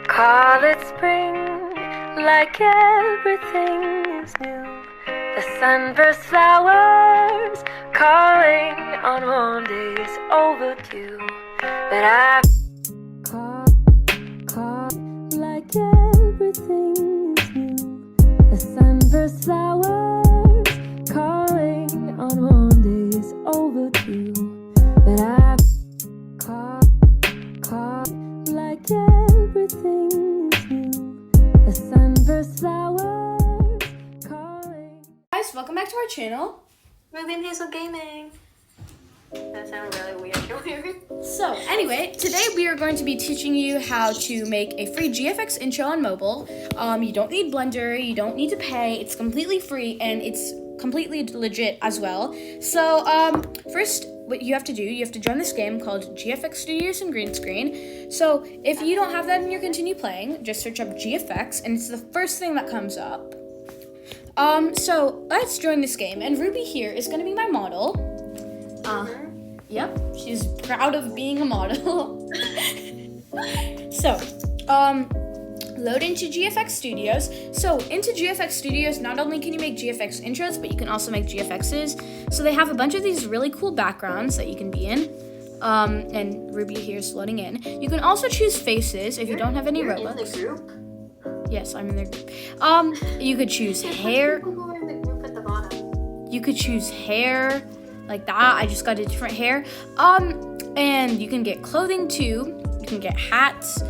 Call it spring, like everything is new. The sunburst flowers calling on warm days overdue. But I call like everything is new. The sunburst flowers calling on warm days overdue. But I call like everything is new. The sunburst flowers calling. Guys, welcome back to our channel. Ruby And Hazel Gaming. That sounded really weird. So anyway, today we are going to be teaching you how to make a free GFX intro on mobile. You don't need Blender, you don't need to pay. It's completely free and it's completely legit as well. So first, what you have to do, you have to join this game called GFX Studios and Green Screen. So if you don't have that in your continue playing, just search up GFX and it's the first thing that comes up. So let's join this game, and Ruby here is going to be my model. Yep, she's proud of being a model. So, load into GFX Studios. So, into GFX Studios, not only can you make GFX intros, but you can also make GFXs. So, they have a bunch of these really cool backgrounds that you can be in. And Ruby here is loading in. You can also choose faces if you don't have any Robux. In the group? Yes, I'm in their group. You could choose hair. People who are in the group at the bottom. You could choose hair like that. I just got a different hair. And you can get clothing too. You can get hats.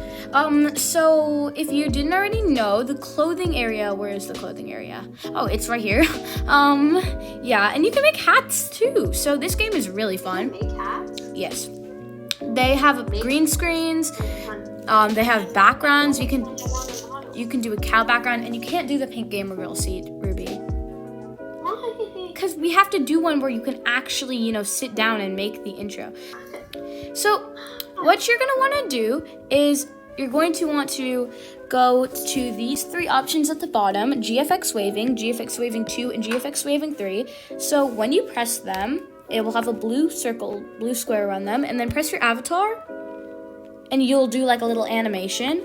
So if you didn't already know, the clothing area, where is the clothing area? Oh, it's right here. Yeah, and you can make hats too. So this game is really fun. Make hats? Yes. They have green screens. They have backgrounds. You can do a cow background, and you can't do the pink gamer girl seat, Ruby. Why? Because we have to do one where you can actually, sit down and make the intro. So what you're going to want to do is you're going to want to go to these three options at the bottom, GFX Waving, GFX Waving 2, and GFX Waving 3. So when you press them, it will have a blue square around them, and then press your avatar, and you'll do like a little animation.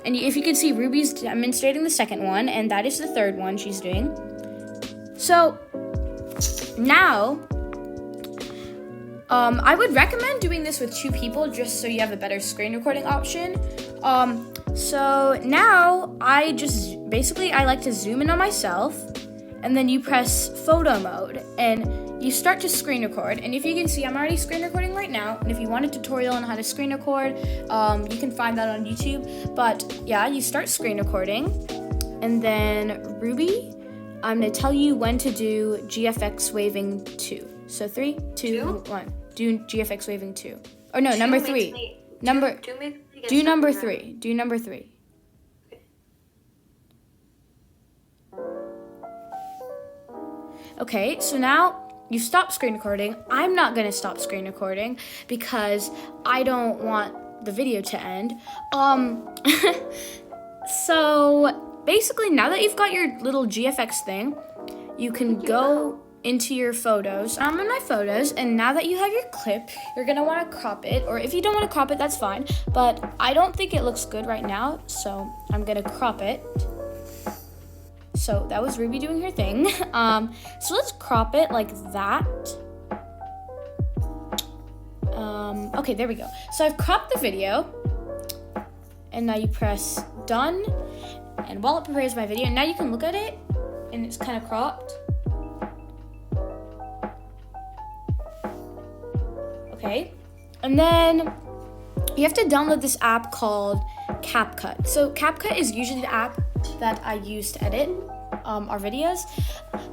And if you can see, Ruby's demonstrating the second one, and that is the third one she's doing. So now, I would recommend doing this with two people just so you have a better screen recording option. So now I like to zoom in on myself, and then you press photo mode and you start to screen record. And if you can see, I'm already screen recording right now. And if you want a tutorial on how to screen record, you can find that on YouTube. But yeah, you start screen recording, and then Ruby, I'm gonna tell you when to do GFX Waving 2. So 3, 2, 1. Do GFX Waving 2. Or no, number 3. Do number 3. Do number 3. Okay, so now you stop screen recording. I'm not gonna stop screen recording because I don't want the video to end. So basically, now that you've got your little GFX thing, you can go into your photos. I'm in my photos, and now that you have your clip, you're gonna want to crop it, or if you don't want to crop it, that's fine, but I don't think it looks good right now, so I'm gonna crop it. So that was Ruby doing her thing. So let's crop it like that. Okay, there we go. So I've cropped the video, and now you press done, and while it prepares my video, now you can look at it, and it's kind of cropped. Okay, and then you have to download this app called CapCut. So CapCut is usually the app that I use to edit our videos.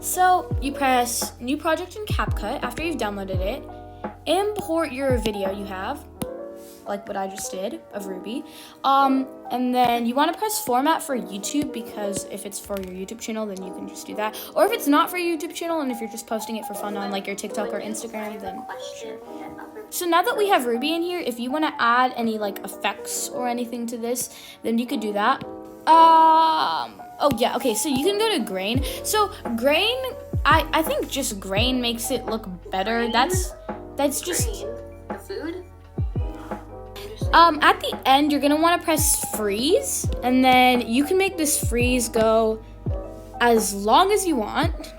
So you press new project in CapCut after you've downloaded it, import your video you have, like what I just did of Ruby, and then you want to press format for YouTube, because if it's for your YouTube channel, then you can just do that, or if it's not for your YouTube channel and if you're just posting it for fun on like your TikTok or Instagram, then sure. So now that we have Ruby in here, if you want to add any like effects or anything to this, then you could do that. Oh yeah, okay, so you can go to grain. So grain, I think just grain makes it look better. That's just Grain? The food? At the end, you're gonna want to press freeze, and then you can make this freeze go as long as you want.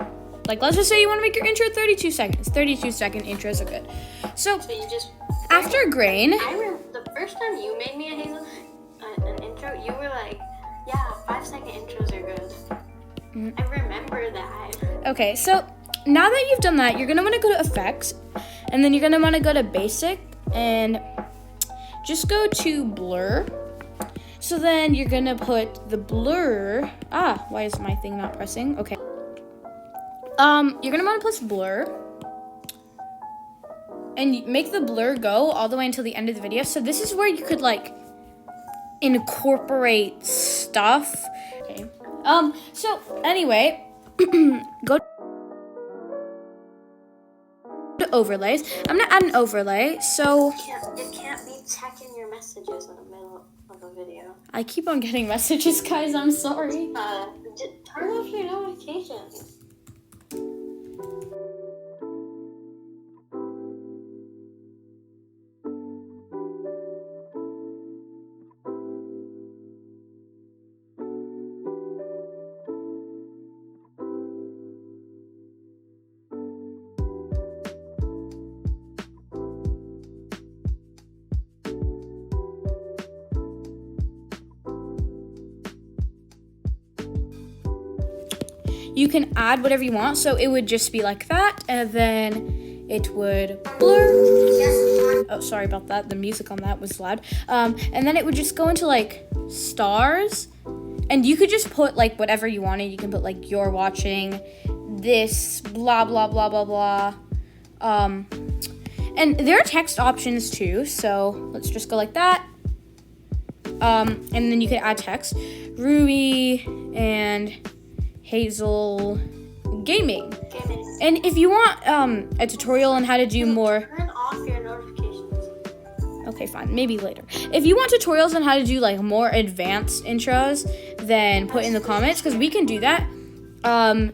Like, let's just say you want to make your intro 32 seconds. 32-second intros are good. So you just after grain, I remember the first time you made me an intro, you were like, yeah, 5-second intros are good. I remember that. okay, so now that you've done that, you're gonna want to go to effects, and then you're gonna want to go to basic and just go to blur. So then you're gonna put the blur. Why is my thing not pressing? Okay. You're gonna want to press blur and make the blur go all the way until the end of the video. So this is where you could like incorporate stuff. Okay. So anyway, go to overlays. I'm gonna add an overlay. So You can't be checking your messages in the middle of a video. I keep on getting messages, guys. I'm sorry. Turn off your notifications. You can add whatever you want, so it would just be like that, and then it would blur. Oh, sorry about that. The music on that was loud. And then it would just go into like stars, and you could just put like whatever you wanted. You can put like you're watching this, blah blah blah blah blah. And there are text options too, so let's just go like that. And then you can add text. Ruby and Hazel Gaming. And if you want a tutorial on how to do more... Turn off your notifications. Okay, fine. Maybe later. If you want tutorials on how to do like more advanced intros, then put in the comments, because we can do that.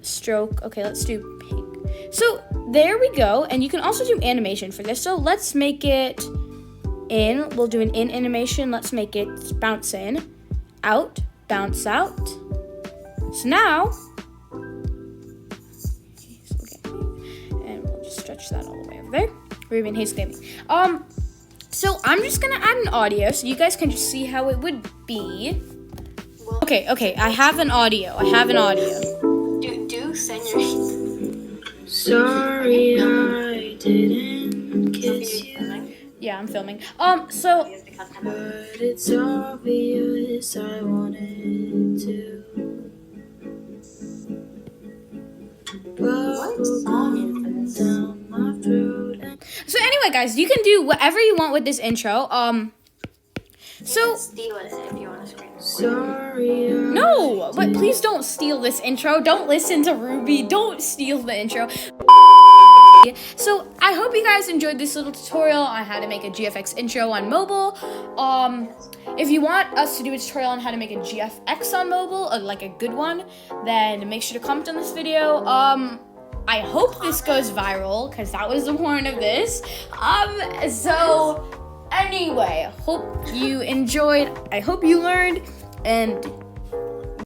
Stroke. Okay, let's do pink. So there we go. And you can also do animation for this. So let's make it in. We'll do an in animation. Let's make it bounce in, out, bounce out. So now, and we'll just stretch that all the way over there. Ruby and Hazel Gaming. So I'm just gonna add an audio so you guys can just see how it would be. Okay, I have an audio. Do send your... Sorry, I didn't kiss you. Yeah, I'm filming. But it's obvious I wanted to. What song is this? Down my throat and So anyway, guys, you can do whatever you want with this intro. So Steal it if you want to screen. sorry. no, but please don't steal this intro. Don't listen to Ruby. Don't steal the intro. So I hope you guys enjoyed this little tutorial on how to make a GFX intro on mobile. If you want us to do a tutorial on how to make a GFX on mobile, like a good one, then make sure to comment on this video. I hope this goes viral, because that was the point of this. So anyway, hope you enjoyed. I hope you learned, and